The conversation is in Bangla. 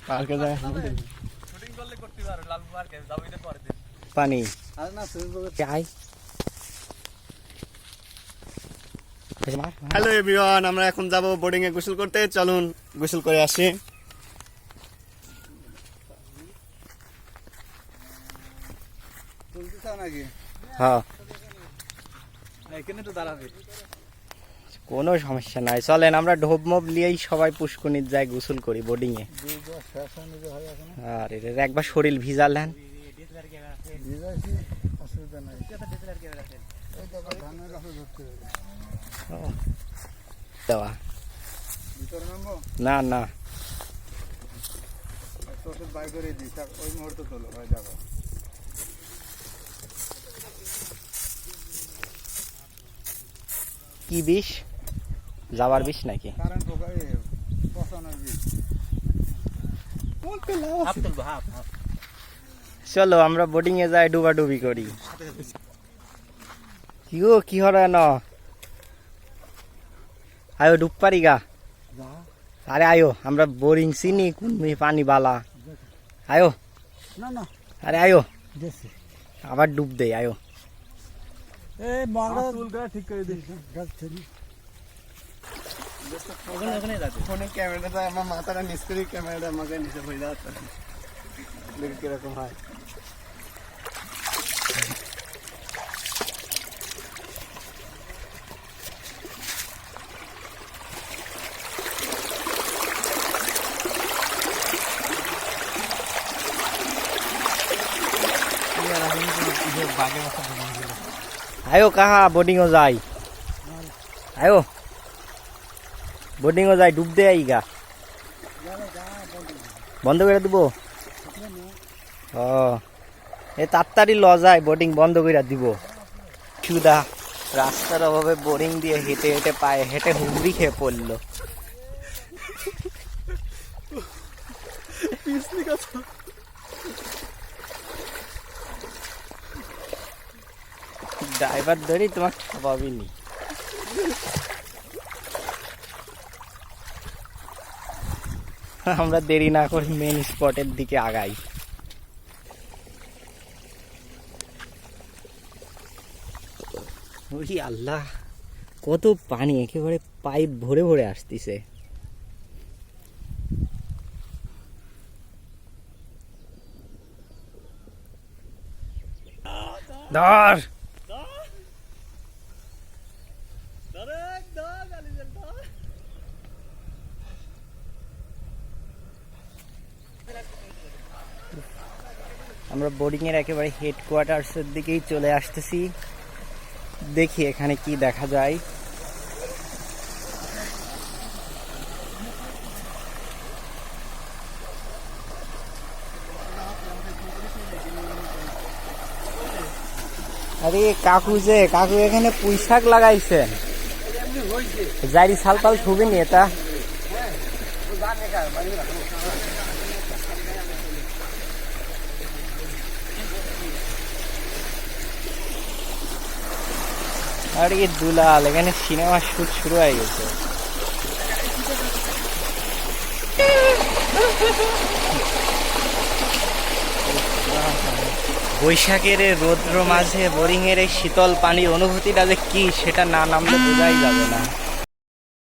পার্কে যায় শুটিং করলে করতে পারো লালপুর পার্কে যাবো ঈদের পরের দিন। পানি আর না সুইমিং পুলে যাই। হ্যালো এভরিওয়ান, আমরা এখন যাব বোর্ডিং এ গোসল করতে। চলুন গোসল করে আসি। তুলতে চাও নাকি? হ্যাঁ, এখানে তো দাঁড়াবে। কোনো সমস্যা নাই, চলেন আমরা ঢোপ মোপ নিয়েই সবাই পুষ্কনির যাই গোসল করি বোর্ডিং এ। আর এর একবার শরীর ভিজালেন। অসুবিধা নাই। ধানের গাছে ধরতে হবে। দেওয়া ভিতরে নামবো? না না, তোর বাই করে দিই, ওই মুহূর্তে তোলো ভাই যাবো। কি বিষ? যাবার বিষ নাকি? কারেন্ট পোকা পচানোর বিষ। চলো আমরা বোর্ডিং এ যাই, ডুবাডুবি করি। কি গো, কি হলো ন? আয়ো ডুব পারি গা। আরে আয়ো, আমরা বোরিং চিনি কোন পানি বালা। আয়ো না না, আরে আয়ো, দেখছি। আবার ডুব দেই। আয়ো এই মাগড়া চুলটা ঠিক করে দিস। গাছ ছেড়ি। ওখানে যাচ্ছে। ফোনে ক্যামেরাটা আমার মাথাটা নিচ করে ক্যামেরাটা আমাকে নিচে হয়ে যাচ্ছে। দেখি কিরকম হয়। আয়ো কাহা বোর্ডিং ও যাই। আয়ো বোর্ডিং ও যাই, ডুব দে আই গা। বন্ধ করে দিব। ও এ তাড়াতাড়ি ল যায়, বোর্ডিং বন্ধ করে দিব। সুদা রাস্তার অভাবে বোরিং দিয়ে হেঁটে হেঁটে পায়ে হেঁটে হুমড়ি খেয়ে পড়লো। ড্রাইভার ধরি তোমাকে পাবিনি। আমরা দেরি না করে মেন স্পটের দিকে আগাই। ওই আল্লাহ, কত পানি, একেবারে পাইপ ভরে ভরে আসতিছে। ধর আমরা বোর্ডিং এর একেবারে হেডকোয়ার্টার্সের দিকেই চলে আসতেছি। দেখি এখানে কি দেখা যায়। আরে কাকু এখানে পুঁই শাক লাগাইছেন। জারি সাল পাল ছুবিনি এটা। আরে দুলাল, এখানে সিনেমার শুট শুরু হয়ে গেছে। বৈশাখের রৌদ্র মাঝে বোরিং এর এই শীতল পানির অনুভূতিটা যে কি, সেটা না নামলে বোঝাই যাবে না।